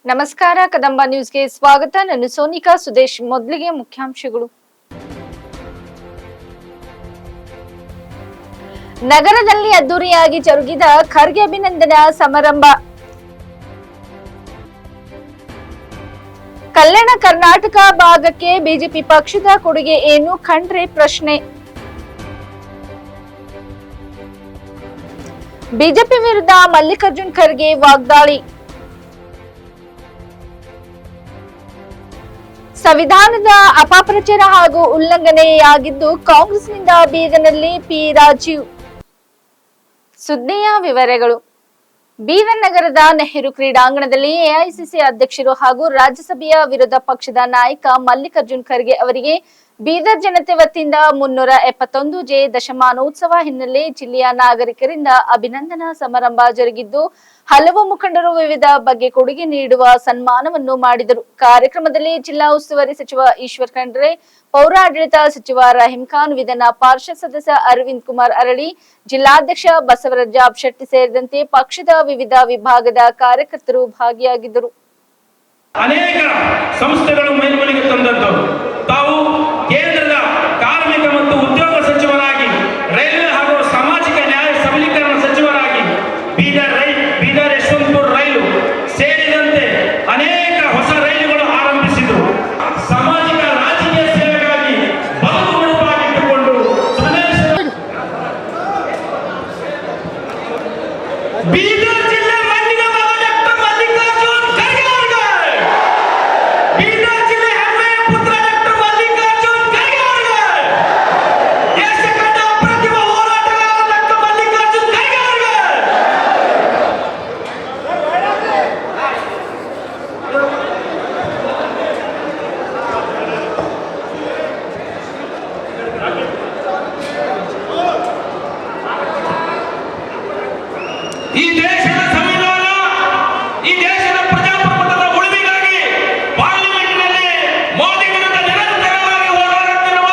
ನಮಸ್ಕಾರ ಕದಂಬ ನ್ಯೂಸ್ಗೆ ಸ್ವಾಗತ. ನಾನು ಸೋನಿಕಾ ಸುದೇಶ್. ಮೊದಲಿಗೆ ಮುಖ್ಯಾಂಶಗಳು. ನಗರದಲ್ಲಿ ಅದ್ದೂರಿಯಾಗಿ ಜರುಗಿದ ಖರ್ಗೆ ಅಭಿನಂದನಾ ಸಮಾರಂಭ. ಕಲ್ಯಾಣ ಕರ್ನಾಟಕ ಭಾಗಕ್ಕೆ ಬಿಜೆಪಿ ಪಕ್ಷದ ಕೊಡುಗೆ ಏನು ಖಂಡ್ರೆ ಪ್ರಶ್ನೆ. ಬಿಜೆಪಿ ವಿರುದ್ಧ ಮಲ್ಲಿಕಾರ್ಜುನ್ ಖರ್ಗೆ ವಾಗ್ದಾಳಿ. ಸಂವಿಧಾನದ ಅಪಪ್ರಚಾರ ಹಾಗೂ ಉಲ್ಲಂಘನೆಯಾಗಿದ್ದು ಕಾಂಗ್ರೆಸ್ನಿಂದ ಬೀದರ್ನಲ್ಲಿ ಪಿ ರಾಜೀವ್. ಸುದ್ದಿಯ ವಿವರಗಳು. ಬೀದರ್ ನಗರದ ನೆಹರು ಕ್ರೀಡಾಂಗಣದಲ್ಲಿ ಎಐಸಿಸಿ ಅಧ್ಯಕ್ಷರು ಹಾಗೂ ರಾಜ್ಯಸಭೆಯ ವಿರೋಧ ಪಕ್ಷದ ನಾಯಕ ಮಲ್ಲಿಕಾರ್ಜುನ್ ಖರ್ಗೆ ಅವರಿಗೆ ಬೀದರ್ ಜನತೆ ವತಿಯಿಂದ 371 ದಶಮಾನೋತ್ಸವ ಹಿನ್ನೆಲೆ ಜಿಲ್ಲೆಯ ನಾಗರಿಕರಿಂದ ಅಭಿನಂದನಾ ಸಮಾರಂಭ ಜರುಗಿದ್ದು ಹಲವು ಮುಖಂಡರು ವಿವಿಧ ಬಗ್ಗೆ ಕೊಡುಗೆ ನೀಡುವ ಸನ್ಮಾನವನ್ನು ಮಾಡಿದರು. ಕಾರ್ಯಕ್ರಮದಲ್ಲಿ ಜಿಲ್ಲಾ ಉಸ್ತುವಾರಿ ಸಚಿವ ಈಶ್ವರ್ ಖಂಡ್ರೆ, ಪೌರಾಡಳಿತ ಸಚಿವ ರಹೀಂ ಖಾನ್, ವಿಧಾನ ಪರಿಷತ್ ಸದಸ್ಯ ಅರವಿಂದ್ ಕುಮಾರ್ ಅರಳಿ, ಜಿಲ್ಲಾಧ್ಯಕ್ಷ ಬಸವರಾಜ ಶೆಟ್ಟಿ ಸೇರಿದಂತೆ ಪಕ್ಷದ ವಿವಿಧ ವಿಭಾಗದ ಕಾರ್ಯಕರ್ತರು ಭಾಗಿಯಾಗಿದ್ದರು. ಅನೇಕ ಸಂಸ್ಥೆಗಳು ಮೇಲ್ಮನೆಗೆ ತಂದದ್ದು ತಾವು ಕೇಂದ್ರದ ಕಾರ್ಮಿಕ ಮತ್ತು ಉದ್ಯೋಗ ಸಚಿವರಾಗಿ, ರೈಲ್ವೆ ಹಾಗೂ ಸಾಮಾಜಿಕ ನ್ಯಾಯ ಸಬಲೀಕರಣ ಸಚಿವರಾಗಿ, ಬೀದರ್ ಯಶವಂತಪುರ ರೈಲು ಸೇರಿದಂತೆ ಅನೇಕ ಹೊಸ ರೈಲುಗಳು ಆರಂಭಿಸಿದರು. ಸಾಮಾಜಿಕ ರಾಜಕೀಯ ಸೇವೆಗಾಗಿ ಬದುಕು ಮುಡುಪಾಗಿಟ್ಟುಕೊಂಡು ಬೀದರ್ ಜಿಲ್ಲೆ ಮಣ್ಣಿನ ಮಗ ಡಾಕ್ಟರ್ ಮಲ್ಲಿಕಾರ್ಜುನ್ ಖರ್ಗೆ ಅವರಿಗೆ, ಬೀದರ್ ಜಿಲ್ಲೆ ಹೆಮ್ಮೆಯ ಪುತ್ರ ಡಾಕ್ಟರ್ ಮಲ್ಲಿಕಾರ್ಜುನ್ ಖರ್ಗೆ ಅವರಿಗೆ, ದೇಶ ಕಂಡ ಅಪ್ರತಿಮ ಹೋರಾಟಗಾರ ಡಾಕ್ಟರ್ ಮಲ್ಲಿಕಾರ್ಜುನ್ ಖರ್ಗೆ ಅವರಿಗೆ, ಈ ದೇಶದ ಸಂವಿಧಾನ, ಈ ದೇಶದ ಪ್ರಜಾಪ್ರಭುತ್ವದ ಉಳಿವಿಗಾಗಿ ಪಾರ್ಲಿಮೆಂಟ್ನಲ್ಲಿ ಮೋದಿ ವಿರುದ್ಧ ನಿರಂತರವಾಗಿ ಹೋರಾಡುತ್ತಿರುವ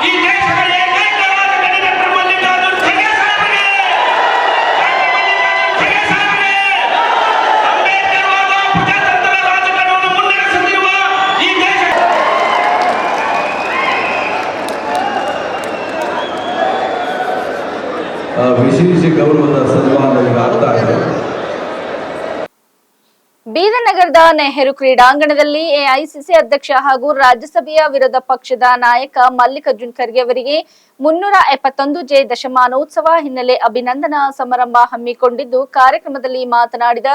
ಈ ದೇಶದ ಏಕೈಕ ರಾಜಕಾರಣಿ ಡಾಕ್ಟರ್ ಮಲ್ಲಿಕಾರ್ಜುನ್ ಖರ್ಗೆ ಸಾಹೇಬರಿಗೆ, ಅಂಬೇಡ್ಕರ್ ವಾದ ಪ್ರಜಾತಂತ್ರದ ರಾಜಕಾರಣವನ್ನು ಮುನ್ನಡೆಸುತ್ತಿರುವ ಈ ದೇಶ ವಿಶೇಷ ಗೌರವದ ಸನ್ಮಾನ ಆಗ್ತಾ ಇದೆ. ಬೀದರ್ ನಗರದ ನೆಹರು ಕ್ರೀಡಾಂಗಣದಲ್ಲಿ ಎಐಸಿಸಿ ಅಧ್ಯಕ್ಷ ಹಾಗೂ ರಾಜ್ಯಸಭೆಯ ವಿರೋಧ ಪಕ್ಷದ ನಾಯಕ ಮಲ್ಲಿಕಾರ್ಜುನ್ ಖರ್ಗೆ ಅವರಿಗೆ 371 ದಶಮಾನೋತ್ಸವ ಹಿನ್ನೆಲೆ ಅಭಿನಂದನಾ ಸಮಾರಂಭ ಹಮ್ಮಿಕೊಂಡಿದ್ದು, ಕಾರ್ಯಕ್ರಮದಲ್ಲಿ ಮಾತನಾಡಿದ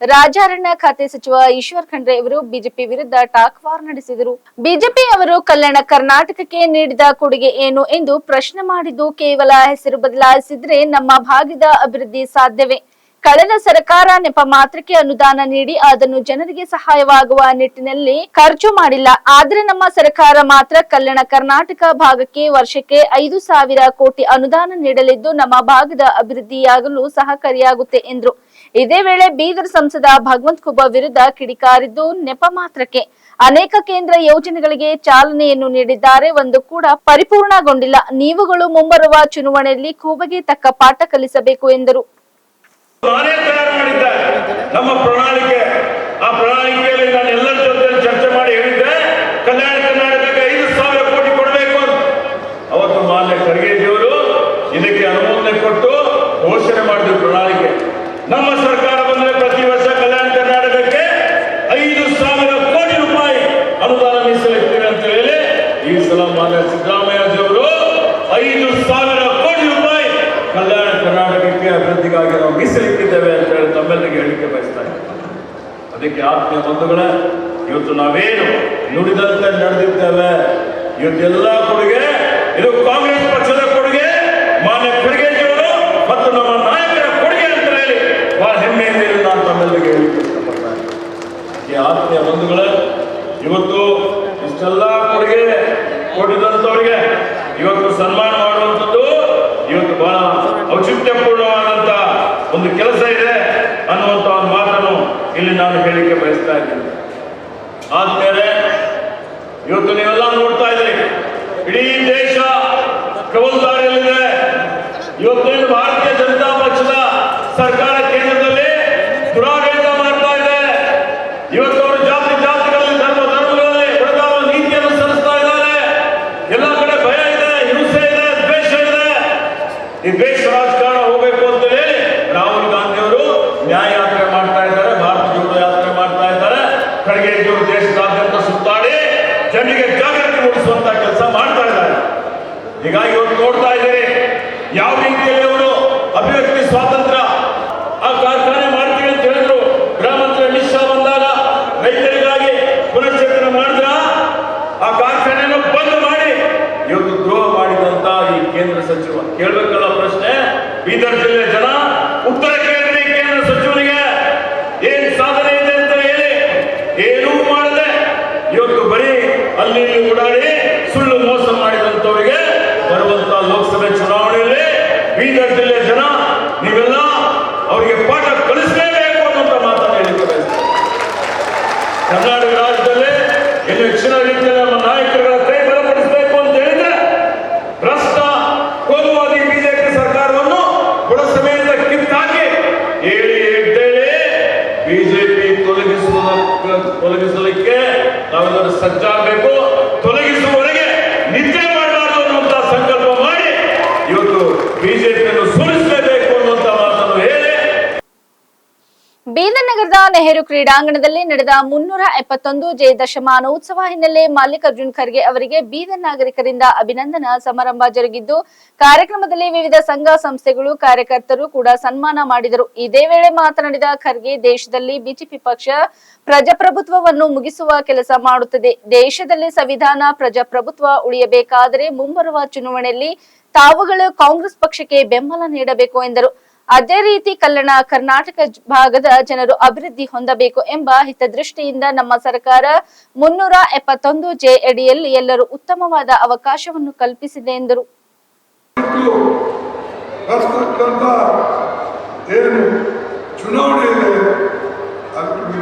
ರಾಜಾರಣ್ಯ ಖಾತೆ ಸಚಿವ ಈಶ್ವರ್ ಖಂಡ್ರೆ ಅವರು ಬಿಜೆಪಿ ವಿರುದ್ಧ ಟಾಕ್ ವಾರ್ ನಡೆಸಿದರು. ಬಿಜೆಪಿ ಅವರು ಕಲ್ಯಾಣ ಕರ್ನಾಟಕಕ್ಕೆ ನೀಡಿದ ಕೊಡುಗೆ ಏನು ಎಂದು ಪ್ರಶ್ನೆ ಮಾಡಿದ್ದು, ಕೇವಲ ಹೆಸರು ಬದಲಾಯಿಸಿದ್ರೆ ನಮ್ಮ ಭಾಗದ ಅಭಿವೃದ್ಧಿ ಸಾಧ್ಯವೇ? ಕಳೆದ ಸರ್ಕಾರ ನೆಪ ಮಾತ್ರಕ್ಕೆ ಅನುದಾನ ನೀಡಿ ಅದನ್ನು ಜನರಿಗೆ ಸಹಾಯವಾಗುವ ನಿಟ್ಟಿನಲ್ಲಿ ಖರ್ಚು ಮಾಡಿಲ್ಲ. ಆದ್ರೆ ನಮ್ಮ ಸರ್ಕಾರ ಮಾತ್ರ ಕಲ್ಯಾಣ ಕರ್ನಾಟಕ ಭಾಗಕ್ಕೆ ವರ್ಷಕ್ಕೆ 5,000 ಕೋಟಿ ಅನುದಾನ ನೀಡಲಿದ್ದು ನಮ್ಮ ಭಾಗದ ಅಭಿವೃದ್ಧಿಯಾಗಲು ಸಹಕಾರಿಯಾಗುತ್ತೆ ಎಂದ್ರು. ಇದೇ ವೇಳೆ ಬೀದರ್ ಸಂಸದ ಭಗವಂತ ಖೂಬ ವಿರುದ್ಧ ಕಿಡಿಕಾರಿದ್ದು, ನೆಪ ಮಾತ್ರಕ್ಕೆ ಅನೇಕ ಕೇಂದ್ರ ಯೋಜನೆಗಳಿಗೆ ಚಾಲನೆಯನ್ನು ನೀಡಿದ್ದಾರೆ, ಒಂದು ಕೂಡ ಪರಿಪೂರ್ಣಗೊಂಡಿಲ್ಲ. ನೀವುಗಳು ಮುಂಬರುವ ಚುನಾವಣೆಯಲ್ಲಿ ಖೂಬಗೆ ತಕ್ಕ ಪಾಠ ಕಲಿಸಬೇಕು ಎಂದರು. ನಾನೇ ತಯಾರು ಮಾಡಿದ್ದಾರೆ ನಮ್ಮ ಪ್ರಣಾಳಿಕೆ. ಆ ಪ್ರಣಾಳಿಕೆಯಲ್ಲಿ ನಾನು ಎಲ್ಲರ ಜೊತೆ ಚರ್ಚೆ ಮಾಡಿ ಹೇಳಿದ್ದೆ, ಕಲ್ಯಾಣ ಕರ್ನಾಟಕಕ್ಕೆ 5,000 ಕೋಟಿ ಕೊಡಬೇಕು ಅಂತ. ಅವತ್ತು ಮಾನ್ಯ ಖರ್ಗೆಜಿಯವರು ಇದಕ್ಕೆ ಅನುಮೋದನೆ ಕೊಟ್ಟು ಘೋಷಣೆ ಮಾಡಿದ್ರು ಪ್ರಣಾಳಿಕೆ. ನಮ್ಮ ಸರ್ಕಾರ ಬಂದರೆ ಪ್ರತಿ ವರ್ಷ ಕಲ್ಯಾಣ ಕರ್ನಾಟಕಕ್ಕೆ 5,000 ಕೋಟಿ ರೂಪಾಯಿ ಅನುದಾನ ಮೀಸಲಿಡ್ತೀವಿ ಅಂತ ಹೇಳಿ ಈ ಸಲ ಮಾನ್ಯ ಸಿದ್ದರಾಮಯ್ಯಜಿಯವರು 5,000 ಕೋಟಿ ರೂಪಾಯಿ ಕಲ್ಯಾಣ ಕರ್ನಾಟಕಕ್ಕೆ ಅಭಿವೃದ್ಧಿಗಾಗಿ ನಾವು ಮೀಸಲಿಟ್ಟಿದ್ದೇವೆ ಅಂತ ಹೇಳಿ ತಮ್ಮೆಲ್ಲರಿಗೆ ಹೇಳಿಕೆ ಬಯಸ್ತಾ ಇದ್ದೇವೆ. ಅದಕ್ಕೆ ಆತ್ಮೀಯ ಬಂಧುಗಳೇ, ಇವತ್ತು ನಾವೇನು ನುಡಿದಂತೆ ನಡೆದಿದ್ದೇವೆ, ಇವತ್ತೆಲ್ಲ ಕೊಡುಗೆ ಇದು ಕಾಂಗ್ರೆಸ್ ಪಕ್ಷದ ಕೊಡುಗೆ, ಮಾನ್ಯ ಖರ್ಗೆಜಿಯವರು ಮತ್ತು ನಮ್ಮ ನಾಯಕರ ಕೊಡುಗೆ ಅಂತ ಹೇಳಿ ಬಹಳ ಹೆಮ್ಮೆಯಿಂದ ನಾನು ತಮ್ಮೆಲ್ಲರಿಗೆ ಹೇಳಿಕೆ ಇಷ್ಟಪಡ್ತಾ ಇದ್ದೇನೆ. ಈ ಆತ್ಮೀಯ ಬಂಧುಗಳೇ, ಇವತ್ತು ಇಷ್ಟೆಲ್ಲ ಕೊಡುಗೆ ಕೊಟ್ಟಿದಂಥವ್ರಿಗೆ ಇವತ್ತು ಸನ್ಮಾನ ಮಾಡುವಂಥದ್ದು ಇವತ್ತು ಬಹಳ ಔಚಿತ್ಯಪೂರ್ಣವಾದಂತ ಒಂದು ಕೆಲಸ ಇದೆ ಅನ್ನುವಂಥ ಒಂದು ಮಾತನ್ನು ಇಲ್ಲಿ ನಾನು ಹೇಳಿಕೆ ಬಯಸ್ತಾ ಇದ್ದೀನಿ. ಆದ್ಮೇಲೆ ಇವತ್ತು ನೀವೆಲ್ಲ ನೋಡ್ತಾ ಇದ್ದೀರಿ, ಇಡೀ ದೇಶ ಕವಲ್ದಾರಿಯಲ್ಲಿದೆ. ಇವತ್ತೇನು ಭಾರತೀಯ ಜನತಾ ಪಕ್ಷದ ಸರ್ಕಾರ ಕೇಂದ್ರದಲ್ಲಿ ದುರಾಡಳಿತ ಮಾಡ್ತಾ ಇದೆ. ಇವತ್ತು ತಲುಪಿಸುವಂತ ಕೆಲಸ ಮಾಡ್ತಾ ಇದ್ದಾರೆ. ಹೀಗಾಗಿ ಇವತ್ತು ನೋಡ್ತಾ ಇದ್ದಾರೆ ಯಾವ ರೀತಿಯಲ್ಲಿ ಅವರು ಅಭಿವ್ಯಕ್ತಿ ಸ್ವಾತಂತ್ರ್ಯ ಆ ಕಾರ್ಖಾನೆ ಮಾಡ್ತೀವಿ ಅಂತ ಹೇಳಿದ್ರು. ಗೃಹ ಮಂತ್ರಿ ಅಮಿತ್ ಶಾ ಬಂದಾಗ ರೈತರಿಗಾಗಿ ಪುನಶ್ಚೇತನ ಮಾಡಿದ್ರ ಆ ಕಾರ್ಖಾನೆಯನ್ನು ಬಂದ್ ಮಾಡಿ ಇವತ್ತು ದ್ರೋಹ ಮಾಡಿದಂತ ಈ ಕೇಂದ್ರ ಸಚಿವ ಕೇಳಬೇಕಲ್ಲ ಪ್ರಶ್ನೆ. ಬೀದರ್ ಜಿಲ್ಲೆ ಜನ ಉತ್ತರ ಕೇಂದ್ರೀಯ ಕೇಂದ್ರ ಸಚಿವನಿಗೆ ಏನ್ ಸಾಧನೆ ಇದೆ ಅಂತ ಹೇಳಿ ಏನೂ ಮಾಡದೆ ಇವತ್ತು ಬರೀ ಅಲ್ಲಿ ಓಡಾಡಿ ಸುಳ್ಳು ಮೋಸ ಮಾಡಿದಂತವರಿಗೆ ಬರುವಂತ ಲೋಕಸಭೆ ಚುನಾವಣೆಯಲ್ಲಿ ಬೀದರ್ ಜಿಲ್ಲೆ ಜನ ನೀವೆಲ್ಲ ಅವರಿಗೆ ಪಾಠ ಕಲಿಸಲೇಬೇಕು ಅನ್ನುವಂತ ಮಾತನ್ನು ಹೇಳಿದ್ದಾರೆ. ಕರ್ನಾಟಕ ರಾಜ್ಯದಲ್ಲಿ ಇನ್ನು ಹೆಚ್ಚಿನ ರೀತಿಯಲ್ಲಿ ನಮ್ಮ ನಾಯಕರುಗಳ ಕೈ ಬಲಪಡಿಸಬೇಕು ಅಂತ ಹೇಳಿದ್ರೆ ಭ್ರಷ್ಟ ಕೋಮುವಾದಿ ಬಿಜೆಪಿ ಸರ್ಕಾರವನ್ನು ಬುಡಸಮೇತ ಕಿತ್ತಾಕಿ ಹೇಳಿ ಎದ್ದೇಳಿ ಬಿಜೆಪಿ ತೊಲಗಿಸಲಿಕ್ಕೆ ನಾವೆಲ್ಲರೂ ಸಜ್ಜಾಗಬೇಕು. ತೊಲಗಿಸುವವರೆಗೆ ನಿದ್ದೆ ಮಾಡಬಾರದು ಅನ್ನುವಂತ ಸಂಕಲ್ಪ ಮಾಡಿ ಇವತ್ತು ಬಿಜೆಪಿಯನ್ನು ಸೋಲಿಸಲೇಬೇಕು ಅನ್ನುವಂತ ಮಾತನ್ನು ಹೇಳಿ ಬೀದರ್ ನಗರದ ನೆಹರು ಕ್ರೀಡಾಂಗಣದಲ್ಲಿ ನಡೆದ 371 ದಶಮಾನೋತ್ಸವ ಹಿನ್ನೆಲೆ ಮಲ್ಲಿಕಾರ್ಜುನ್ ಖರ್ಗೆ ಅವರಿಗೆ ಬೀದರ್ ನಾಗರಿಕರಿಂದ ಅಭಿನಂದನಾ ಸಮಾರಂಭ ಜರುಗಿದ್ದು, ಕಾರ್ಯಕ್ರಮದಲ್ಲಿ ವಿವಿಧ ಸಂಘ ಸಂಸ್ಥೆಗಳು ಕಾರ್ಯಕರ್ತರು ಕೂಡ ಸನ್ಮಾನ ಮಾಡಿದರು. ಇದೇ ವೇಳೆ ಮಾತನಾಡಿದ ಖರ್ಗೆ, ದೇಶದಲ್ಲಿ ಬಿಜೆಪಿ ಪಕ್ಷ ಪ್ರಜಾಪ್ರಭುತ್ವವನ್ನು ಮುಗಿಸುವ ಕೆಲಸ ಮಾಡುತ್ತದೆ. ದೇಶದಲ್ಲಿ ಸಂವಿಧಾನ ಪ್ರಜಾಪ್ರಭುತ್ವ ಉಳಿಯಬೇಕಾದರೆ ಮುಂಬರುವ ಚುನಾವಣೆಯಲ್ಲಿ ತಾವುಗಳು ಕಾಂಗ್ರೆಸ್ ಪಕ್ಷಕ್ಕೆ ಬೆಂಬಲ ನೀಡಬೇಕು ಎಂದರು. ಅದೇ ರೀತಿ ಕಲ್ಯಾಣ ಕರ್ನಾಟಕ ಭಾಗದ ಜನರು ಅಭಿವೃದ್ಧಿ ಹೊಂದಬೇಕು ಎಂಬ ಹಿತದೃಷ್ಟಿಯಿಂದ ನಮ್ಮ ಸರ್ಕಾರ 371 ಅಡಿಯಲ್ಲಿ ಎಲ್ಲರೂ ಉತ್ತಮವಾದ ಅವಕಾಶವನ್ನು ಕಲ್ಪಿಸಿದೆ ಎಂದರು. ಚುನಾವಣೆ ಇದೆ, ಅದಕ್ಕೆ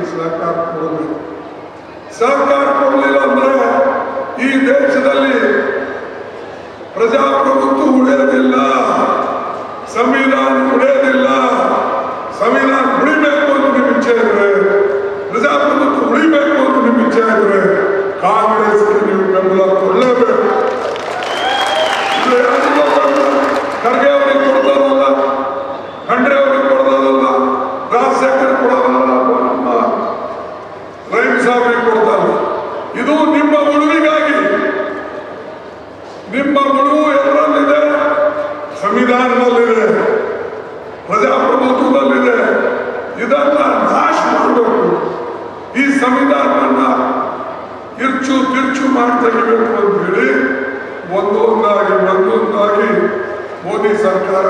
ಸಹಕಾರ ಕೊಡಲಿಲ್ಲ ಅಂದ್ರೆ ಈ ದೇಶದಲ್ಲಿ ಪ್ರಜಾಪ್ರಭುತ್ವ ಉಳಿಯೋದಿಲ್ಲ, ಸಂವಿಧಾನ ಉಳಿಯೋದಿಲ್ಲ. ಸಂವಿಧಾನ ಉಳಿಬೇಕು ಅಂತ ನಿಮ್ಮ ಇಚ್ಛೆ ಇದ್ರೆ, ಪ್ರಜಾಪ್ರಭುತ್ವ ಉಳಿಬೇಕು ಅಂತ ನಿಮ್ಮ ಇಚ್ಛೆ ಇದ್ರೆ ಕಾಂಗ್ರೆಸ್ಗೆ ನೀವು ಬೆಂಬಲ ಕೊಡಲೇಬೇಕು. ಖರ್ಗೆ ಅವರಿಗೆ ಕೊಡ್ತಾರಲ್ಲ, ಖಂಡ್ರೆ ಅವರಿಗೆ ಕೊಡ್ತಾರಲ್ಲ, ರಾಜಶೇಖರ್ ಕೊಡೋದಲ್ಲ, ನಮ್ಮ ರೈಮ್ ಸಾಹೇಬ್ರಿಗೆ ಕೊಡ್ತಾರಲ್ಲ. ಇದು ನಿಮ್ಮ ಉಳಿವಿಗಾಗಿ. ನಿಮ್ಮ ಉಳಿವು ಎಲ್ಲರಲ್ಲಿದೆ? ಸಂವಿಧಾನದಲ್ಲಿದೆ, ಪ್ರಜಾಪ್ರಭುತ್ವದಲ್ಲಿದೆ. ಇದನ್ನ ನಾಶ ಮಾಡಬೇಕು. ಈ ಸಂವಿಧಾನವನ್ನ ಇರ್ಚು ತಿರ್ಚು ಮಾಡಿ ತೆಗಿಬೇಕು ಅಂತ ಹೇಳಿ ಒಂದೊಂದಾಗಿ ಮೋದಿ ಸರ್ಕಾರ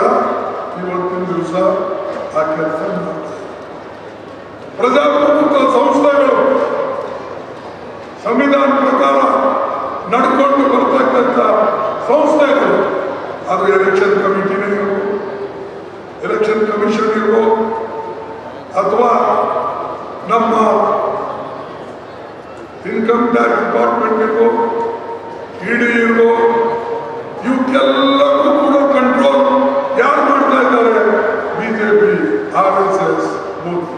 ಇವತ್ತಿನ ದಿವಸ ಆ ಕೆಲಸ ಮಾಡ್ತಾರೆ. ಪ್ರಜಾಪ್ರಭುತ್ವ ಸಂಸ್ಥೆಗಳು ಸಂವಿಧಾನ ಪ್ರಕಾರ ನಡ್ಕೊಂಡು ಬರ್ತಕ್ಕಂಥ ಸಂಸ್ಥೆಗಳು, ಅದು ಎಲೆಕ್ಷನ್ ಕಮಿಟಿನೇ ಇರ್ಬೋದು, ಎಲೆಕ್ಷನ್ ಕಮಿಷನ್ ಇರ್ಬೋದು, ಅಥವಾ ನಮ್ಮ ಇನ್ಕಮ್ ಟ್ಯಾಕ್ಸ್ ಡಿಪಾರ್ಟ್ಮೆಂಟ್ ಇರ್ಬೋದು, ಇಡಿ ಇರ್ಬೋದು, ಇವಕ್ಕೆಲ್ಲಕ್ಕೂ ಕೂಡ ಕಂಟ್ರೋಲ್ ಯಾರು ಮಾಡ್ತಾ ಇದ್ದಾರೆ? BJP, RSS, Modi.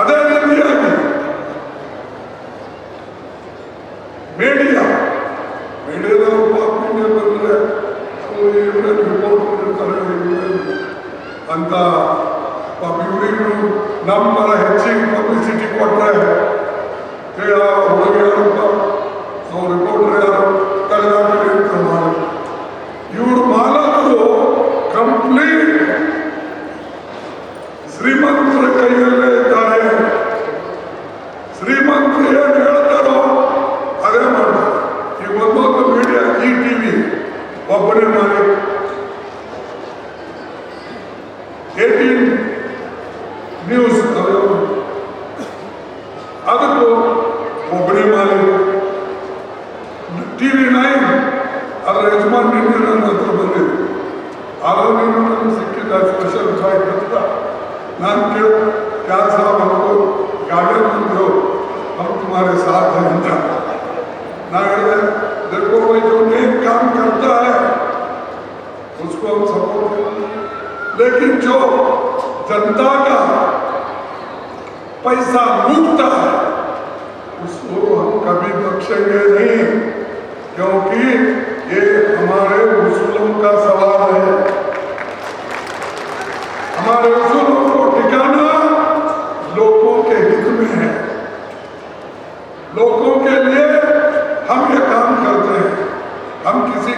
ಅದೇ ರೀತಿಯಾಗಿ ಮೀಡಿಯಾದವರು ಬಂದ್ರೆ ರಿಪೋರ್ಟ್ ಕೊಟ್ಟಿರ್ತಾರೆ ಅಂತ ಇವರಿಗೂ ನಮ್ಮ ಪರ ಹೆಚ್ಚಿಗೆ ಪಬ್ಲಿಸಿಟಿ ಕೊಟ್ಟರೆ ಹುಡುಗಿ ಯಾರಪ್ಪ ಅವ್ರು ರಿಪೋರ್ಟರ್ ಯಾರು ತಲೆದಾಟ ಮಾಡಿ ಇವರು ಮಾಲಕರು ಕಂಪ್ಲೀಟ್ ಶ್ರೀಮಂತರ ಕೈಯಲ್ಲೇ ಇದ್ದಾರೆ. ಶ್ರೀಮಂತರು ಏನು ಹೇಳ್ತಾರೋ ಅದೇ ಮಾಡ್ತಾರೆ. ಈಗ ಒಂದೊಂದು ಮೀಡಿಯಾ, ಈ ಟಿವಿ ಒಬ್ಬನೇ ಮಾಲೀಕ, 18 ನ್ಯೂಸ್ ಅದಕ್ಕೂ ಒಬ್ಬನೇ ಮಾಲೀಕ, TV9 ಅದರ ಯಜಮಾನ್ ನಿನ್ನೆ ನನ್ನ ಹತ್ರ ಬಂದಿದ್ದು. ಆಗ ನೀನು ನನಗೆ ಸಿಕ್ಕಿದ್ದ ಸ್ಪೆಷಲ್ ಫ್ಲೈಟ್ ಅಂತ ನಾನು ಕೇಳ क्या साहब हमको गार्डन में दो, हम तुम्हारे साथ हैं अंदर ना। देखो भाई जो नेक काम करता है उसको हम सपोर्ट करेंगे, लेकिन जो जनता का पैसा लूटता है उसको हम कभी बख्शेंगे नहीं, क्योंकि ये हमारे उसूलों का सवाल है। हमारे उसूलों को टिकाना लोगों के हित में है। लोगों के लिए हम ये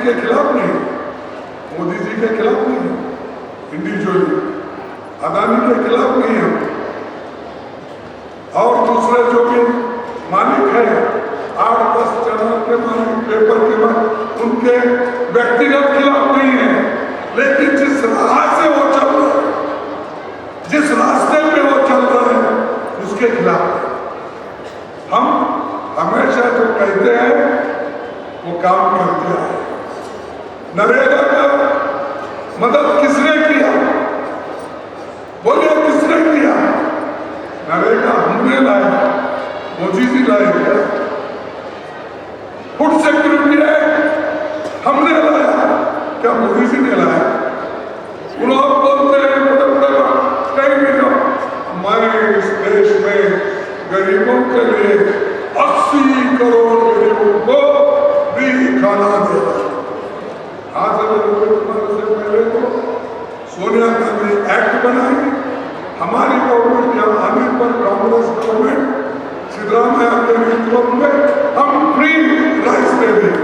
के खिलाफ नहीं, मोदी जी के खिलाफ नहीं, इंडिविजुअली अदानी के खिलाफ नहीं है, और दूसरे जो भी मालिक है 8-10 चैनल के मालिक, पेपर के मालिक, उनके व्यक्तिगत खिलाफ नहीं है, लेकिन जिस राह से वो चल रहा है, जिस रास्ते पे वो चल रहा है, उसके खिलाफ है। हम हमेशा जो कहते हैं वो काम करते हैं। नरेगा का मदद किसने किया? बोलिए किसने किया? नरेगा हमने लाया, मोदी जी लाए क्या? फूड सिक्योरिटी एक्ट हमने लाया, क्या मोदी जी ने लाया? लोग बोलते हैं बड़े बड़े कहीं भी जाओ, मैं इस देश में गरीबों के लिए 80 करोड़ गरीबों को भी खाना दे रहा है। आज से पहले तो सोनिया गांधी एक्ट बनाई, हमारी गवर्नमेंट यहाँ आने पर कांग्रेस गवर्नमेंट सिद्धरामैया के नेतृत्व में हम फ्री राइस दे दें,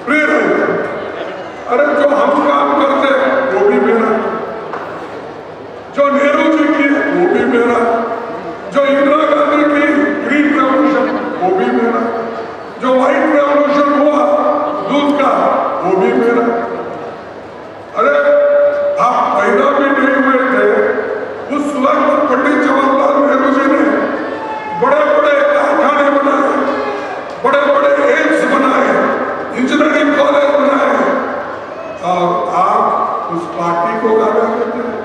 फ्री राइस। अरे जो हम काम करते वो भी मेरा, जो नेहरू जी की वो भी मेरा, जो इंदिरा गांधी की ग्रीन रेवोल्यूशन वो भी मेरा, जो व्हाइट रेवोल्यूशन हुआ दूध का वो भी मेरा। अरे आप पैदा भी नहीं हुए थे उस वक्त पंडित जवाहरलाल नेहरू जी ने बड़े बड़े कारखाने बनाए, बड़े बड़े एम्स बनाए, इंजीनियरिंग कॉलेज बनाए, और आप उस पार्टी को गाला करते हैं,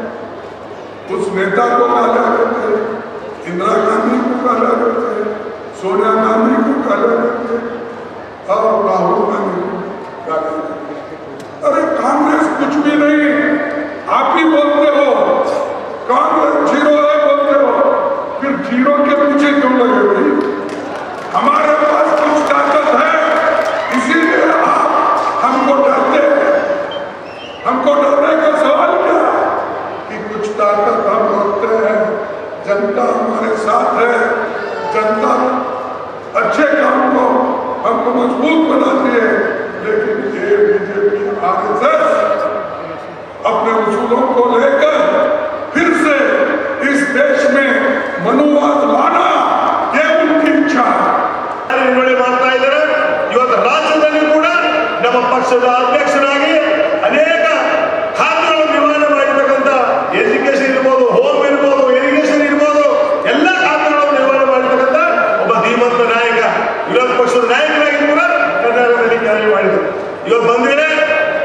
उस नेता को गाला करते हैं, इंदिरा गांधी को गाला करते हैं, सोनिया गांधी को गाला करते हैं, और राहुल गांधी को गाला करते हैं। अरे कांग्रेस कुछ भी नहीं, आप ही बोलते हो कांग्रेस जीरो है बोलते हो, फिर जीरो के पीछे क्यों लगे भाई? हमारे पास कुछ ताकत है, इसीलिए आप हमको डरते हैं। हमको डरने का सवाल क्या कि कुछ ताकत हम रखते हैं, जनता हमारे साथ है, जनता अच्छे काम को हमको मजबूत बनाती है, लेकिन ये बीजेपी आरएसएस अपने उसूलों को लेकर फिर से इस देश में मनुवाद लाना, ये उनकी इच्छा है। ಮಾಡ್ತಾ ಇದ್ದಾರೆ। ಇವತ್ತು ರಾಜ್ಯದಲ್ಲಿ ಕೂಡ ನಮ್ಮ ಪಕ್ಷದ ಅಧ್ಯಕ್ಷರಾಗಿ ಅನೇಕ ಖಾತೆಗಳನ್ನು ನಿರ್ವಹಣೆ ಮಾಡಿರ್ತಕ್ಕಂಥ ಎಜುಕೇಶನ್ ಇರ್ಬೋದು, ಹೋಮ್ ಇರ್ಬೋದು, ಇರಿಗೇಷನ್ ಇರ್ಬೋದು, ಎಲ್ಲ ಖಾತೆಗಳನ್ನು ನಿರ್ವಹಣೆ ಮಾಡಿರ್ತಕ್ಕಂಥ ಒಬ್ಬ ಧೀಮಂತ ನಾಯಕ, ವಿರೋಧ ಪಕ್ಷದ ನಾಯಕರಾಗಿ ಕೂಡ ಕರ್ನಾಟಕದಲ್ಲಿ ಕಾರ್ಯ ಮಾಡಿದರು. ಇವತ್ತು ಬಂದಿದೆ,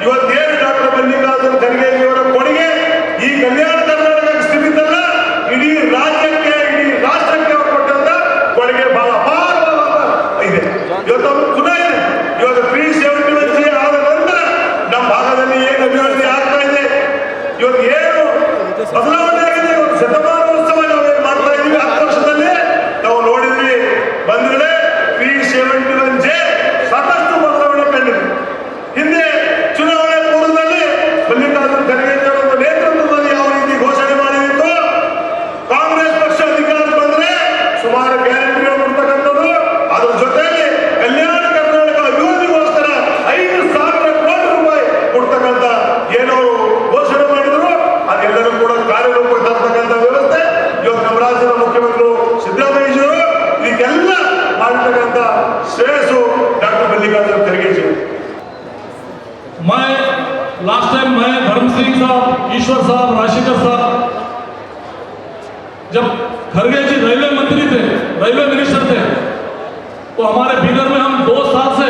ಇವತ್ತೇನು ಡಾಕ್ಟರ್ ಮಲ್ಲಿಕಾರ್ಜುನ ಖರ್ಗೆ ಅವರ ಕೊಡುಗೆ ಈ ಕಲ್ಯಾಣ ಕರ್ನಾಟಕಕ್ಕೆ ಸ್ಥಿಮಿತಲ್ಲ, ಇಡೀ ರಾಜ್ಯಕ್ಕೆ, ಇಡೀ ರಾಷ್ಟ್ರಕ್ಕೆ ಅವರು ಕೊಟ್ಟಂತ ಕೊಡುಗೆ ಬಹಳ ಅಪಾರವಾದ ಇದೆ. ಇವತ್ತು ಅವರು ಪುನಃ ಇದೆ. ಇವತ್ತು 371 ಆದ ನಂತರ ನಮ್ಮ ಭಾಗದಲ್ಲಿ ಏನು ಅಭಿವೃದ್ಧಿ ಆಗ್ತಾ ಇದೆ, ಇವತ್ತು ಏನು ಬದಲಾವಣೆ ಆಗಿದೆ, ಇವತ್ತು ಶತಮಾನೋತ್ಸವ ನಾವೇನು ಮಾಡ್ತಾ ಇದೀವಿ 10 ವರ್ಷದಲ್ಲಿ ನಾವು ನೋಡಿದ್ವಿ. ಬಂದಿದೆ 371 ಸಾಕಷ್ಟು ಬದಲಾವಣೆ ಕಂಡಿದೆ. ಹಿಂದೆ ಚುನಾವಣೆ ಪೂರ್ವದಲ್ಲಿ ಮಲ್ಲಿಕಾರ್ಜುನ ಖರ್ಗೆ ಅವರ ನೇತೃತ್ವದಲ್ಲಿ ಯಾವ ರೀತಿ ಘೋಷಣೆ ಮಾಡಿತ್ತು, ಕಾಂಗ್ರೆಸ್ ಪಕ್ಷ ಅಧಿಕಾರಕ್ಕೆ ಬಂದ್ರೆ ಸುಮಾರು ಗ್ಯಾರಂಟಿಗಳು ಕೊಡ್ತಕ್ಕಂಥದ್ದು, ಅದ್ರ ಜೊತೆಗೆ ಕಲ್ಯಾಣ ಕರ್ನಾಟಕ ಅಭಿವೃದ್ಧಿಗೋಸ್ಕರ 5,000 ಕೋಟಿ ರೂಪಾಯಿ ಕೊಡ್ತಕ್ಕಂಥ ಏನವರು ಘೋಷಣೆ ಮಾಡಿದ್ರು ಅದೆಲ್ಲರೂ ಕೂಡ ಕಾರ್ಯರೂಪಕ್ಕೆ ತರ್ತಕ್ಕಂಥ ವ್ಯವಸ್ಥೆ ಇವತ್ತು ನಮ್ಮ ರಾಜ್ಯದ ಮುಖ್ಯಮಂತ್ರಿಗಳು ಸಿದ್ದರಾಮಯ್ಯಜಿಯವರು ಇದಕ್ಕೆಲ್ಲ ಮಾಡಿರ್ತಕ್ಕಂಥ ಶ್ರೇಯಸ್ಸು ಡಾಕ್ಟರ್ ಮಲ್ಲಿಕಾರ್ಜುನ ಖರ್ಗೆ ಜಿ. मैं लास्ट टाइम मैं धर्म सिंह साहब, ईश्वर साहब, राजशेखर साहब, जब खरगे जी रेलवे मंत्री थे, रेलवे मिनिस्टर थे, तो हमारे बिदर में हम 2 साल से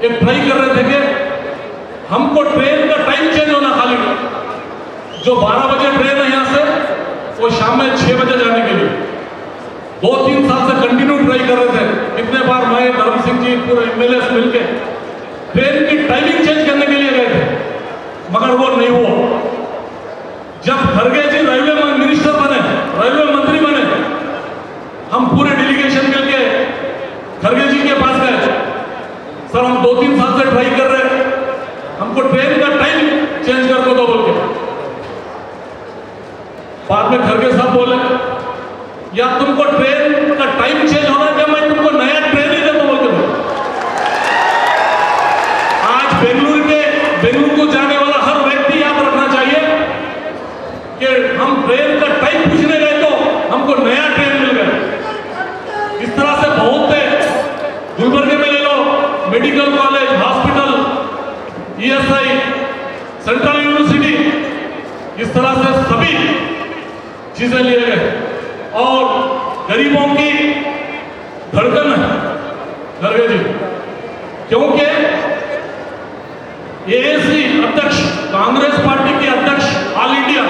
एक ट्राई कर रहे थे कि हमको ट्रेन का टाइम चेंज होना, खाली जो 12 बजे ट्रेन है यहाँ से वो शाम में 6 बजे जाने के लिए 2-3 साल से कंटिन्यू ट्राई कर रहे थे। कितने बार मैं धर्म सिंह जी पूरे एमएलए मिलके ट्रेन की टाइमिंग चेंज करने के लिए गए थे, मगर वो नहीं हुआ। जब खरगे जी रेलवे मिनिस्टर बने, रेलवे मंत्री बने, हम पूरे डेलीगेशन मिलके खरगे जी के पास गए, सर हम 2-3 साल से ट्राई कर रहे हैं, हमको ट्रेन का टाइम चेंज कर दो बोल के। बाद में खरगे साहब बोले या तुमको ट्रेन का टाइम चेंज होना क्या मैं तुमको नया ट्रेन ही देता बोल के। Medical college, hospital, ESI, central university, इस तरह से सभी चीजें लिए गए और गरीबों की धड़कन है खड़गे जी, क्योंकि एएसी अध्यक्ष, कांग्रेस पार्टी के अध्यक्ष ऑल इंडिया,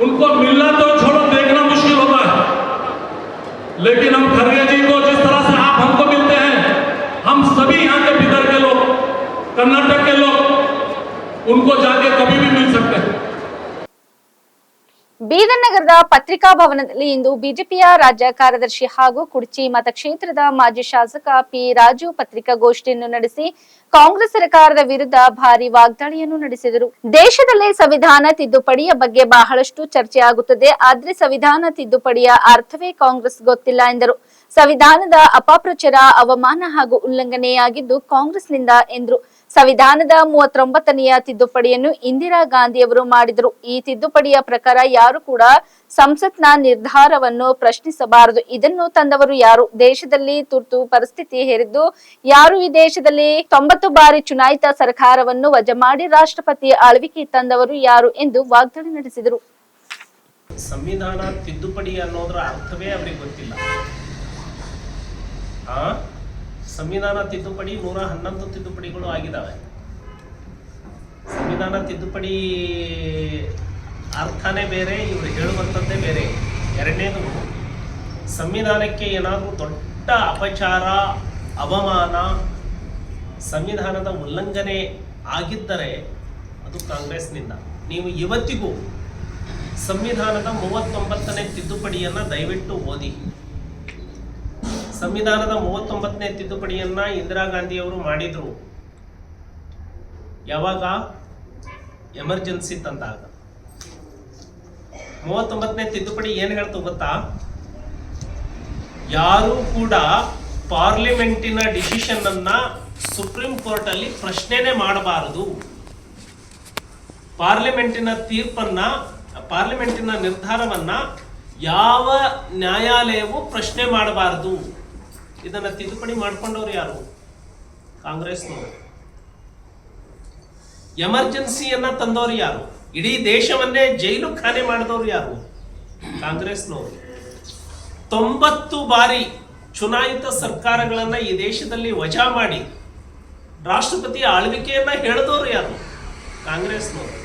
उनको मिलना तो छोड़ो, देखना मुश्किल होता है, लेकिन हम खड़गे जी को जिस तरह से आप हमको मिलते हैं, हम सभी यहाँ के बिदर के लोग, कर्नाटक के लोग उनको जाके कभी भी मिल सकते हैं। ಬೀದರ್ ನಗರದ ಪತ್ರಿಕಾ ಭವನದಲ್ಲಿ ಇಂದು ಬಿಜೆಪಿಯ ರಾಜ್ಯ ಕಾರ್ಯದರ್ಶಿ ಹಾಗೂ ಕುಡ್ಚಿ ಮತಕ್ಷೇತ್ರದ ಮಾಜಿ ಶಾಸಕ ಪಿ ರಾಜು ಪತ್ರಿಕಾಗೋಷ್ಠಿಯನ್ನು ನಡೆಸಿ ಕಾಂಗ್ರೆಸ್ ಸರ್ಕಾರದ ವಿರುದ್ಧ ಭಾರಿ ವಾಗ್ದಾಳಿಯನ್ನು ನಡೆಸಿದರು. ದೇಶದಲ್ಲಿ ಸಂವಿಧಾನ ತಿದ್ದುಪಡಿಯ ಬಗ್ಗೆ ಬಹಳಷ್ಟು ಚರ್ಚೆ ಆಗುತ್ತದೆ, ಆದ್ರೆ ಸಂವಿಧಾನ ತಿದ್ದುಪಡಿಯ ಅರ್ಥವೇ ಕಾಂಗ್ರೆಸ್ ಗೊತ್ತಿಲ್ಲ ಎಂದರು. ಸಂವಿಧಾನದ ಅಪಪ್ರಚಾರ, ಅವಮಾನ ಹಾಗೂ ಉಲ್ಲಂಘನೆಯಾಗಿದ್ದು ಕಾಂಗ್ರೆಸ್ನಿಂದ ಎಂದರು. ಸಂವಿಧಾನದ 39ನೆಯ ತಿದ್ದುಪಡಿಯನ್ನು ಇಂದಿರಾ ಗಾಂಧಿಯವರು ಮಾಡಿದರು. ಈ ತಿದ್ದುಪಡಿಯ ಪ್ರಕಾರ ಯಾರು ಕೂಡ ಸಂಸತ್ನ ನಿರ್ಧಾರವನ್ನು ಪ್ರಶ್ನಿಸಬಾರದು. ಇದನ್ನು ತಂದವರು ಯಾರು? ದೇಶದಲ್ಲಿ ತುರ್ತು ಪರಿಸ್ಥಿತಿ ಹೇರಿದ್ದು ಯಾರು? ಈ ದೇಶದಲ್ಲಿ 90 ಬಾರಿ ಚುನಾಯಿತ ಸರ್ಕಾರವನ್ನು ವಜಾ ಮಾಡಿ ರಾಷ್ಟ್ರಪತಿ ಆಳ್ವಿಕೆ ತಂದವರು ಯಾರು ಎಂದು ವಾಗ್ದಾಳಿ ನಡೆಸಿದರು. ಸಂವಿಧಾನ ತಿದ್ದುಪಡಿ ಅನ್ನೋದರ ಅರ್ಥವೇ ಅವರಿಗೆ ಗೊತ್ತಿಲ್ಲ. ಸಂವಿಧಾನ ತಿದ್ದುಪಡಿ 111 ತಿದ್ದುಪಡಿಗಳು ಆಗಿದ್ದಾವೆ. ಸಂವಿಧಾನ ತಿದ್ದುಪಡಿ ಅರ್ಥನೇ ಬೇರೆ, ಇವರು ಹೇಳುವಂಥದ್ದೇ ಬೇರೆ. ಎರಡನೇದು, ಸಂವಿಧಾನಕ್ಕೆ ಏನಾದರೂ ದೊಡ್ಡ ಅಪಚಾರ, ಅವಮಾನ, ಸಂವಿಧಾನದ ಉಲ್ಲಂಘನೆ ಆಗಿದ್ದರೆ ಅದು ಕಾಂಗ್ರೆಸ್ನಿಂದ. ನೀವು ಇವತ್ತಿಗೂ ಸಂವಿಧಾನದ 39ನೇ ತಿದ್ದುಪಡಿಯನ್ನು ದಯವಿಟ್ಟು ಓದಿ. ಸಂವಿಧಾನದ 39ನೇ ತಿದ್ದುಪಡಿಯನ್ನ ಇಂದಿರಾ ಗಾಂಧಿಯವರು ಮಾಡಿದ್ರು. ಯಾವಾಗ? ಎಮರ್ಜೆನ್ಸಿ ತಂದಾಗ. 39ನೇ ತಿದ್ದುಪಡಿ ಏನು ಹೇಳ್ತು ಗೊತ್ತಾ? ಯಾರು ಕೂಡ ಪಾರ್ಲಿಮೆಂಟಿನ ಡಿಸಿಷನ್ ಅನ್ನ ಸುಪ್ರೀಂ ಕೋರ್ಟ್ ಅಲ್ಲಿ ಪ್ರಶ್ನೆನೇ ಮಾಡಬಾರದು. ಪಾರ್ಲಿಮೆಂಟಿನ ತೀರ್ಪನ್ನ, ಪಾರ್ಲಿಮೆಂಟಿನ ನಿರ್ಧಾರವನ್ನ ಯಾವ ನ್ಯಾಯಾಲಯವು ಪ್ರಶ್ನೆ ಮಾಡಬಾರದು. ಇದನ್ನ ತಿದ್ದುಪಡಿ ಮಾಡ್ಕೊಂಡವ್ರು ಯಾರು? ಕಾಂಗ್ರೆಸ್ನವರು. ಎಮರ್ಜೆನ್ಸಿಯನ್ನ ತಂದವರು ಯಾರು? ಇಡೀ ದೇಶವನ್ನೇ ಜೈಲು ಖಾನೆ ಮಾಡಿದವರು ಯಾರು? ಕಾಂಗ್ರೆಸ್ನವರು. 90 ಬಾರಿ ಚುನಾಯಿತ ಸರ್ಕಾರಗಳನ್ನ ಈ ದೇಶದಲ್ಲಿ ವಜಾ ಮಾಡಿ ರಾಷ್ಟ್ರಪತಿ ಆಳ್ವಿಕೆಯನ್ನ ಹೇಳಿದವರು ಯಾರು? ಕಾಂಗ್ರೆಸ್ನವರು.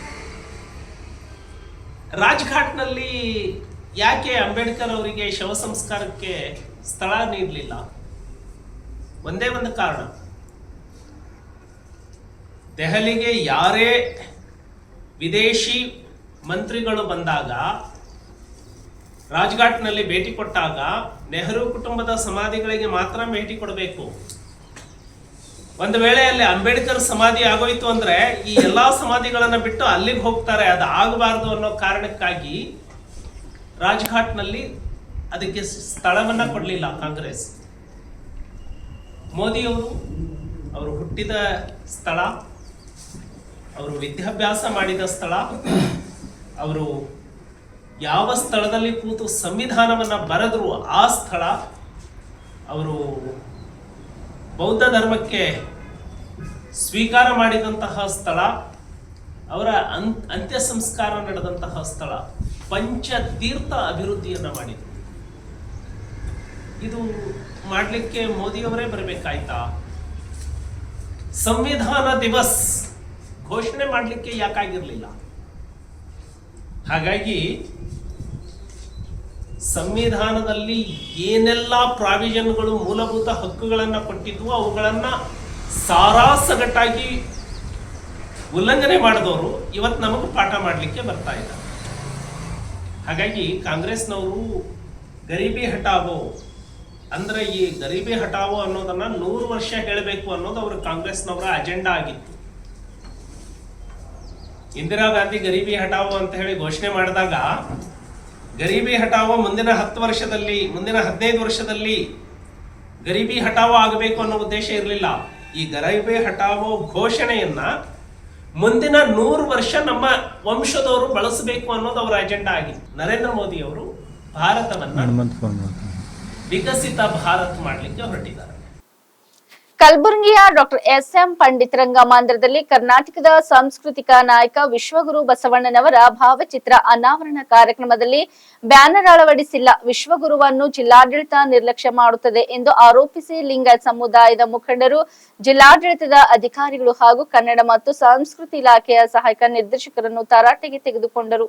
ರಾಜ್ಘಾಟ್ನಲ್ಲಿ ಯಾಕೆ ಅಂಬೇಡ್ಕರ್ ಅವರಿಗೆ ಶವ ಸಂಸ್ಕಾರಕ್ಕೆ ಸ್ಥಳ ನೀಡಲಿಲ್ಲ? ಒಂದೇ ಒಂದು ಕಾರಣ, ದೆಹಲಿಗೆ ಯಾರೇ ವಿದೇಶಿ ಮಂತ್ರಿಗಳು ಬಂದಾಗ, ರಾಜ್ಘಾಟ್ನಲ್ಲಿ ಭೇಟಿ ಕೊಟ್ಟಾಗ ನೆಹರು ಕುಟುಂಬದ ಸಮಾಧಿಗಳಿಗೆ ಮಾತ್ರ ಭೇಟಿ ಕೊಡಬೇಕು. ಒಂದು ವೇಳೆ ಅಲ್ಲಿ ಅಂಬೇಡ್ಕರ್ ಸಮಾಧಿ ಆಗೋಯ್ತು ಅಂದ್ರೆ ಈ ಎಲ್ಲಾ ಸಮಾಧಿಗಳನ್ನ ಬಿಟ್ಟು ಅಲ್ಲಿಗೆ ಹೋಗ್ತಾರೆ. ಅದು ಆಗಬಾರ್ದು ಅನ್ನೋ ಕಾರಣಕ್ಕಾಗಿ ರಾಜ್ಘಾಟ್ನಲ್ಲಿ ಅದಕ್ಕೆ ಸ್ಥಳವನ್ನ ಕೊಡಲಿಲ್ಲ ಕಾಂಗ್ರೆಸ್. ಮೋದಿಯವರು, ಅವರು ಹುಟ್ಟಿದ ಸ್ಥಳ, ಅವರು ವಿದ್ಯಾಭ್ಯಾಸ ಮಾಡಿದ ಸ್ಥಳ, ಅವರು ಯಾವ ಸ್ಥಳದಲ್ಲಿ ಕೂತು ಸಂವಿಧಾನವನ್ನ ಬರೆದ್ರು ಆ ಸ್ಥಳ, ಅವರು ಬೌದ್ಧ ಧರ್ಮಕ್ಕೆ ಸ್ವೀಕಾರ ಮಾಡಿದಂತಹ ಸ್ಥಳ, ಅವರ ಅಂತ್ಯ ಸಂಸ್ಕಾರ ನಡೆದಂತಹ ಸ್ಥಳ, ಪಂಚತೀರ್ಥ ಅಭಿವೃದ್ಧಿಯನ್ನ ಮಾಡಿದರು. ಇದು ಮಾಡಲಿಕ್ಕೆ ಮೋದಿಯವರೇ ಬರಬೇಕಾಯ್ತಾ? ಸಂವಿಧಾನ ದಿವಸ್ ಘೋಷಣೆ ಮಾಡಲಿಕ್ಕೆ ಯಾಕಾಗಿರಲಿಲ್ಲ? ಹಾಗಾಗಿ ಸಂವಿಧಾನದಲ್ಲಿ ಏನೆಲ್ಲ ಪ್ರಾವಿಷನ್ಗಳು, ಮೂಲಭೂತ ಹಕ್ಕುಗಳನ್ನು ಕೊಟ್ಟಿದ್ವು ಅವುಗಳನ್ನ ಸಾರಾಸಗಟಾಗಿ ಉಲ್ಲಂಘನೆ ಮಾಡಿದವರು ಇವತ್ತು ನಮಗೆ ಪಾಠ ಮಾಡಲಿಕ್ಕೆ ಬರ್ತಾ ಇದ್ದಾರೆ. ಹಾಗಾಗಿ ಕಾಂಗ್ರೆಸ್ನವರು ಗರೀಬಿ ಹಟಾವೋ ಅಂದ್ರೆ, ಈ ಗರೀಬಿ ಹಟಾವೋ ಅನ್ನೋದನ್ನ 100 ವರ್ಷ ಹೇಳಬೇಕು ಅನ್ನೋದು ಅವರ ಕಾಂಗ್ರೆಸ್ನವರ ಅಜೆಂಡಾ ಆಗಿತ್ತು. ಇಂದಿರಾ ಗಾಂಧಿ ಗರೀಬಿ ಹಟಾವೋ ಅಂತ ಹೇಳಿ ಘೋಷಣೆ ಮಾಡಿದಾಗ ಗರೀಬಿ ಹಟಾವೋ ಮುಂದಿನ 10 ವರ್ಷದಲ್ಲಿ, ಮುಂದಿನ 15 ವರ್ಷದಲ್ಲಿ ಗರೀಬಿ ಹಟಾವೋ ಆಗಬೇಕು ಅನ್ನೋ ಉದ್ದೇಶ ಇರಲಿಲ್ಲ. ಈ ಗರೀಬಿ ಹಟಾವೋ ಘೋಷಣೆಯನ್ನ ಮುಂದಿನ 100 ವರ್ಷ ನಮ್ಮ ವಂಶದವರು ಬಳಸಬೇಕು ಅನ್ನೋದು ಅವರ ಅಜೆಂಡಾ ಆಗಿತ್ತು. ನರೇಂದ್ರ ಮೋದಿ ಅವರು ಭಾರತವನ್ನ ವಿಕಸಿತ ಭಾರತ ಮಾಡಲಿಕ್ಕೆ ಹೊರಟಿದ್ದಾರೆ. ಕಲಬುರಗಿಯ ಡಾಕ್ಟರ್ ಎಸ್.ಎಂ. ಪಂಡಿತ್ ರಂಗಮಂದಿರದಲ್ಲಿ ಕರ್ನಾಟಕದ ಸಾಂಸ್ಕೃತಿಕ ನಾಯಕ ವಿಶ್ವಗುರು ಬಸವಣ್ಣನವರ ಭಾವಚಿತ್ರ ಅನಾವರಣ ಕಾರ್ಯಕ್ರಮದಲ್ಲಿ ಬ್ಯಾನರ್ ಅಳವಡಿಸಿಲ್ಲ. ವಿಶ್ವಗುರುವನ್ನು ಜಿಲ್ಲಾಡಳಿತ ನಿರ್ಲಕ್ಷ್ಯ ಮಾಡುತ್ತದೆ ಎಂದು ಆರೋಪಿಸಿ ಲಿಂಗಾಯತ್ ಸಮುದಾಯದ ಮುಖಂಡರು ಜಿಲ್ಲಾಡಳಿತದ ಅಧಿಕಾರಿಗಳು ಹಾಗೂ ಕನ್ನಡ ಮತ್ತು ಸಂಸ್ಕೃತಿ ಇಲಾಖೆಯ ಸಹಾಯಕ ನಿರ್ದೇಶಕರನ್ನು ತರಾಟೆಗೆ ತೆಗೆದುಕೊಂಡರು.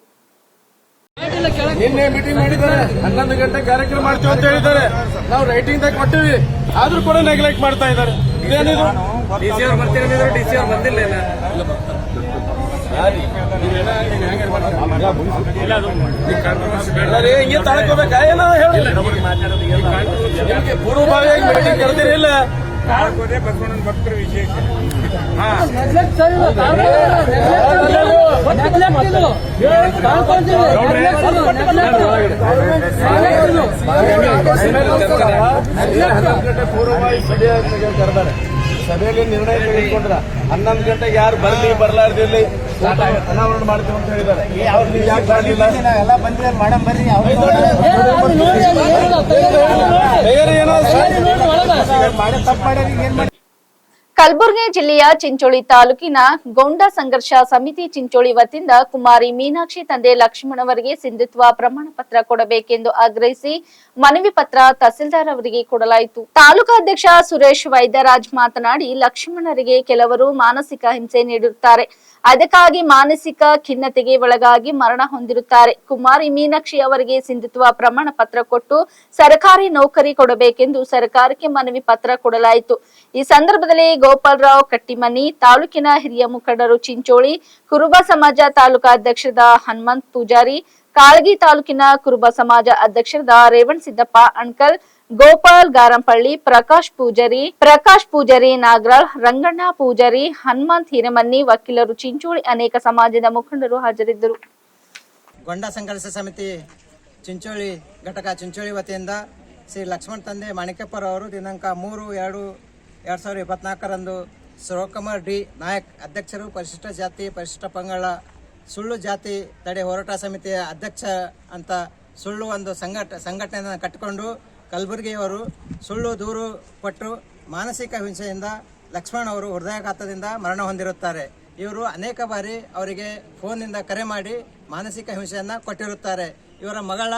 ನಿನ್ನೆ ಮೀಟಿಂಗ್ ಮಾಡಿದ್ದಾರೆ, 11 ಗಂಟೆ ಕಾರ್ಯಕ್ರಮ ಮಾಡ್ತೀವಿ ಅಂತ ಹೇಳಿದ್ದಾರೆ. ನಾವು ರೈಟಿಂಗ್ ದಾಗ ಕೊಟ್ಟಿವಿ, ಆದ್ರೂ ಕೂಡ ನೆಗ್ಲೆಕ್ಟ್ ಮಾಡ್ತಾ ಇದ್ದಾರೆ. ಇದೇನಿದು? ಡಿಸಿ ಅವ್ರು ಬರ್ತೀರ, ಡಿಸಿ ಅವ್ರು ಬಂದಿಲ್ಲ. ಹಿಂಗೆ ತಾಳ್ಕೋಬೇಕಾ ಏನೋ ಹೇಳಿ, ಪೂರ್ವಭಾವಿಯಾಗಿ ಮೀಟಿಂಗ್ ಕರೆದಿರಿ ಇಲ್ಲ. ಬಸವಣ್ಣನ ಭಕ್ತರ ವಿಷಯ ಪೂರ್ವಭಾವಿ ಕರೆದಾರೆ. ಸಭೆಯಲ್ಲಿ ನಿರ್ಣಯ ತೆಗೆದುಕೊಂಡ್ರ 11 ಗಂಟೆಗೆ ಯಾರು ಬರ್ಲಿ ಬರ್ಲಾರ್ದಿರ್ಲಿ ಅನಾವರಣ ಮಾಡ್ತೀವಿ ಅಂತ ಹೇಳಿದ್ದಾರೆ. ಯಾಕೆ ಮಾಡಲಿಲ್ಲ? ಎಲ್ಲ ಬಂದ್ರೆ ಮಾಡಮ್ ಬರ್ರಿ. ತಪ್ಪು ಮಾಡ್ಯಾರ, ಏನ್ ಮಾಡಿ. ಕಲಬುರಗಿ ಜಿಲ್ಲೆಯ ಚಿಂಚೋಳಿ ತಾಲೂಕಿನ ಗೊಂಡ ಸಂಘರ್ಷ ಸಮಿತಿ ಚಿಂಚೋಳಿ ವತಿಯಿಂದ ಕುಮಾರಿ ಮೀನಾಕ್ಷಿ ತಂದೆ ಲಕ್ಷ್ಮಣ್ ಅವರಿಗೆ ಸಿಂಧುತ್ವ ಪ್ರಮಾಣ ಪತ್ರ ಕೊಡಬೇಕೆಂದು ಆಗ್ರಹಿಸಿ ಮನವಿ ಪತ್ರ ತಹಸೀಲ್ದಾರ್ ಅವರಿಗೆ ಕೊಡಲಾಯಿತು. ತಾಲೂಕಾ ಅಧ್ಯಕ್ಷ ಸುರೇಶ್ ವೈದ್ಯರಾಜ್ ಮಾತನಾಡಿ, ಲಕ್ಷ್ಮಣರಿಗೆ ಕೆಲವರು ಮಾನಸಿಕ ಹಿಂಸೆ ನೀಡಿರುತ್ತಾರೆ. ಅದಕ್ಕಾಗಿ ಮಾನಸಿಕ ಖಿನ್ನತೆಗೆ ಒಳಗಾಗಿ ಮರಣ ಹೊಂದಿರುತ್ತಾರೆ. ಕುಮಾರಿ ಮೀನಾಕ್ಷಿ ಅವರಿಗೆ ಸಿಂಧುತ್ವ ಪ್ರಮಾಣ ಪತ್ರ ಕೊಟ್ಟು ಸರ್ಕಾರಿ ನೌಕರಿ ಕೊಡಬೇಕೆಂದು ಸರ್ಕಾರಕ್ಕೆ ಮನವಿ ಪತ್ರ ಕೊಡಲಾಯಿತು. ಈ ಸಂದರ್ಭದಲ್ಲಿ ಗೋಪಾಲರಾವ್ ಕಟ್ಟಿಮನಿ, ತಾಲೂಕಿನ ಹಿರಿಯ ಮುಖಂಡರು ಚಿಂಚೋಳಿ ಕುರುಬ ಸಮಾಜ ತಾಲೂಕಾ ಅಧ್ಯಕ್ಷರಾದ ಹನುಮಂತ್ ಪೂಜಾರಿ, ಕಾಳಗಿ ತಾಲೂಕಿನ ಕುರುಬ ಸಮಾಜ ಅಧ್ಯಕ್ಷರಾದ ರೇವಣ್ ಸಿದ್ದಪ್ಪ ಅಣ್ಕಲ್, ಗೋಪಾಲ್ ಗಾರಂಪಳ್ಳಿ, ಪ್ರಕಾಶ್ ಪೂಜಾರಿ ನಾಗರಾಳ್, ರಂಗಣ್ಣ ಪೂಜಾರಿ, ಹನುಮಂತ್ ಹಿರೇಮನಿ, ವಕೀಲರು ಚಿಂಚೋಳಿ ಅನೇಕ ಸಮಾಜದ ಮುಖಂಡರು ಹಾಜರಿದ್ದರು. ಗೊಂಡ ಸಂಘರ್ಷ ಸಮಿತಿ ಚಿಂಚೋಳಿ ಘಟಕ ಚಿಂಚೋಳಿ ವತಿಯಿಂದ ಶ್ರೀ ಲಕ್ಷ್ಮಣ್ ತಂದೆ ಮಾಣಿಕ್ಯಪ್ಪರವರು ದಿನಾಂಕ 3/2/2024 ಶಿವಕುಮಾರ್ ಡಿ ನಾಯಕ್ ಅಧ್ಯಕ್ಷರು, ಪರಿಶಿಷ್ಟ ಜಾತಿ ಪರಿಶಿಷ್ಟ ಪಂಗಡ ಸುಳ್ಳು ಜಾತಿ ತಡೆ ಹೋರಾಟ ಸಮಿತಿಯ ಅಧ್ಯಕ್ಷ ಅಂತ ಸುಳ್ಳು ಒಂದು ಸಂಘಟನೆಯನ್ನು ಕಟ್ಟಿಕೊಂಡು ಕಲಬುರಗಿಯವರು ಸುಳ್ಳು ದೂರು ಕೊಟ್ಟು ಮಾನಸಿಕ ಹಿಂಸೆಯಿಂದ ಲಕ್ಷ್ಮಣ್ ಅವರು ಹೃದಯಾಘಾತದಿಂದ ಮರಣ ಹೊಂದಿರುತ್ತಾರೆ. ಇವರು ಅನೇಕ ಬಾರಿ ಅವರಿಗೆ ಫೋನ್ನಿಂದ ಕರೆ ಮಾಡಿ ಮಾನಸಿಕ ಹಿಂಸೆಯನ್ನು ಕೊಟ್ಟಿರುತ್ತಾರೆ. ಇವರ ಮಗಳ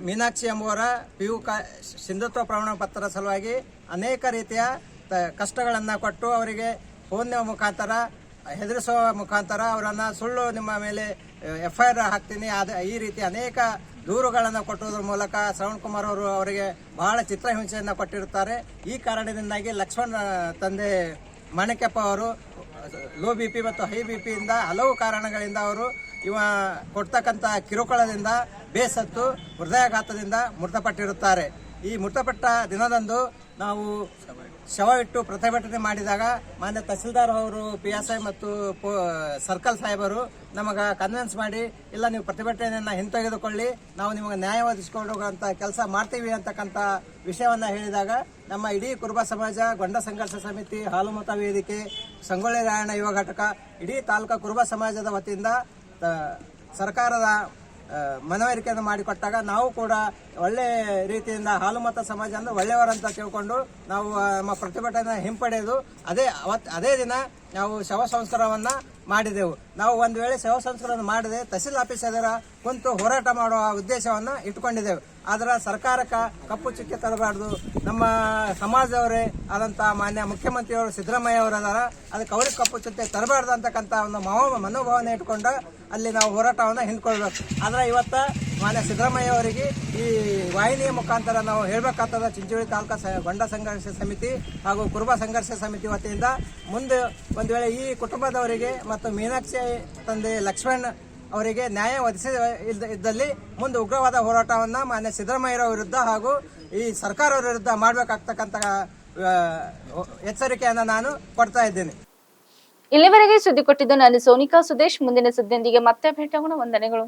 ಮೀನಾಕ್ಷಿ ಎಂಬುವರ PU ಸಿಂಧುತ್ವ ಪ್ರಮಾಣ ಪತ್ರ ಸಲುವಾಗಿ ಅನೇಕ ರೀತಿಯ ಕಷ್ಟಗಳನ್ನು ಕೊಟ್ಟು ಅವರಿಗೆ ಫೋನ್ ಮುಖಾಂತರ ಹೆದರಿಸುವ ಮುಖಾಂತರ ಅವರನ್ನು ಸುಳ್ಳು ನಿಮ್ಮ ಮೇಲೆ FIR ಹಾಕ್ತೀನಿ ಈ ರೀತಿ ಅನೇಕ ದೂರುಗಳನ್ನು ಕೊಟ್ಟುವುದರ ಮೂಲಕ ಶ್ರವಣ್ ಕುಮಾರ್ ಅವರು ಅವರಿಗೆ ಬಹಳ ಚಿತ್ರಹಿಂಸೆಯನ್ನು ಕೊಟ್ಟಿರುತ್ತಾರೆ. ಈ ಕಾರಣದಿಂದಾಗಿ ಲಕ್ಷ್ಮಣ್ ತಂದೆ ಮಾಣಿಕ್ಯಪ್ಪ ಅವರು ಲೋ BP ಮತ್ತು ಹೈ BPಯಿಂದ ಹಲವು ಕಾರಣಗಳಿಂದ ಅವರು ಕೊಡ್ತಕ್ಕಂಥ ಕಿರುಕುಳದಿಂದ ಬೇಸತ್ತು ಹೃದಯಾಘಾತದಿಂದ ಮೃತಪಟ್ಟಿರುತ್ತಾರೆ. ಈ ಮೃತಪಟ್ಟ ದಿನದಂದು ನಾವು ಶವ ಇಟ್ಟು ಪ್ರತಿಭಟನೆ ಮಾಡಿದಾಗ ಮಾನ್ಯ ತಹಸೀಲ್ದಾರ್ ಅವರು PSI ಮತ್ತು ಸರ್ಕಲ್ ಸಾಹೇಬರು ನಮಗೆ ಕನ್ವಿನ್ಸ್ ಮಾಡಿ, ಇಲ್ಲ ನೀವು ಪ್ರತಿಭಟನೆಯನ್ನು ಹಿಂತೆಗೆದುಕೊಳ್ಳಿ, ನಾವು ನಿಮಗೆ ನ್ಯಾಯ ಒದಗಿಸಿಕೊಳ್ಳುವಂಥ ಕೆಲಸ ಮಾಡ್ತೀವಿ ಅಂತಕ್ಕಂಥ ವಿಷಯವನ್ನು ಹೇಳಿದಾಗ ನಮ್ಮ ಇಡೀ ಕುರುಬ ಸಮಾಜ, ಗೊಂಡ ಸಂಘರ್ಷ ಸಮಿತಿ, ಹಾಲುಮತ ವೇದಿಕೆ, ಸಂಗೊಳ್ಳಿ ರಾಯಣ್ಣ ಯುವ ಘಟಕ, ಇಡೀ ತಾಲೂಕಾ ಕುರುಬ ಸಮಾಜದ ವತಿಯಿಂದ ಸರ್ಕಾರದ ಮನವರಿಕೆಯನ್ನು ಮಾಡಿಕೊಟ್ಟಾಗ ನಾವು ಕೂಡ ಒಳ್ಳೆ ರೀತಿಯಿಂದ ಹಾಲುಮತ ಸಮಾಜ ಅಂದರೆ ಒಳ್ಳೆಯವರಂತ ತಿಳ್ಕೊಂಡು ನಾವು ನಮ್ಮ ಪ್ರತಿಭಟನೆ ಹಿಂಪಡೆದು ಅದೇ ದಿನ ನಾವು ಶವ ಸಂಸ್ಕಾರವನ್ನು ಮಾಡಿದೆವು. ನಾವು ಒಂದು ವೇಳೆ ಶವ ಸಂಸ್ಕಾರವನ್ನು ಮಾಡದೆ ತಹಸೀಲ್ ಆಫೀಸ್ ಎದುರ ಕುಂತು ಹೋರಾಟ ಮಾಡುವ ಉದ್ದೇಶವನ್ನು ಇಟ್ಕೊಂಡಿದ್ದೆವು. ಆದರೆ ಸರ್ಕಾರಕ್ಕೆ ಕಪ್ಪು ಚುಕ್ಕೆ ತರಬಾರ್ದು, ನಮ್ಮ ಸಮಾಜದವರೇ ಆದಂಥ ಮಾನ್ಯ ಮುಖ್ಯಮಂತ್ರಿಯವರು ಸಿದ್ದರಾಮಯ್ಯ ಅವರದಾರ, ಅದಕ್ಕೆ ಅವ್ರಿಗೆ ಕಪ್ಪು ಚುಕ್ಕೆ ತರಬಾರ್ದು ಅಂತಕ್ಕಂಥ ಒಂದು ಮನೋಭಾವನೆ ಇಟ್ಕೊಂಡು ಅಲ್ಲಿ ನಾವು ಹೋರಾಟವನ್ನು ಹಿಂದ್ಕೊಳ್ಬೇಕು. ಆದರೆ ಇವತ್ತು ಮಾನ್ಯ ಸಿದ್ದರಾಮಯ್ಯ ಅವರಿಗೆ ಈ ವಾಹಿನಿಯ ಮುಖಾಂತರ ನಾವು ಹೇಳಬೇಕಾಗ್ತದ, ಚಿಂಚೋಳಿ ತಾಲೂಕಾ ಗೊಂಡ ಸಂಘರ್ಷ ಸಮಿತಿ ಹಾಗೂ ಕುರುಬ ಸಂಘರ್ಷ ಸಮಿತಿ ವತಿಯಿಂದ ಮುಂದೆ ಒಂದು ವೇಳೆ ಈ ಕುಟುಂಬದವರಿಗೆ ಮತ್ತು ಮೀನಾಕ್ಷಿ ತಂದೆ ಲಕ್ಷ್ಮಣ್ ಅವರಿಗೆ ನ್ಯಾಯ ಒದಗಿಸದಿದ್ದಲ್ಲಿ ಮುಂದೆ ಉಗ್ರವಾದ ಹೋರಾಟವನ್ನು ಮಾನ್ಯ ಸಿದ್ದರಾಮಯ್ಯರ ವಿರುದ್ಧ ಹಾಗೂ ಈ ಸರ್ಕಾರದ ವಿರುದ್ಧ ಮಾಡಬೇಕಾಗ್ತಕ್ಕಂಥ ಎಚ್ಚರಿಕೆಯನ್ನು ನಾನು ಕೊಡ್ತಾ ಇದ್ದೇನೆ. ಇಲ್ಲಿವರೆಗೆ ಸುದ್ದಿ ಕೊಟ್ಟಿದ್ದು ನಾನು ಸೋನಿಕಾ ಸುದೇಶ್. ಮುಂದಿನ ಸುದ್ದಿಯೊಂದಿಗೆ ಮತ್ತೆ ಭೇಟಿಯಾಗೋಣ. ವಂದನೆಗಳು.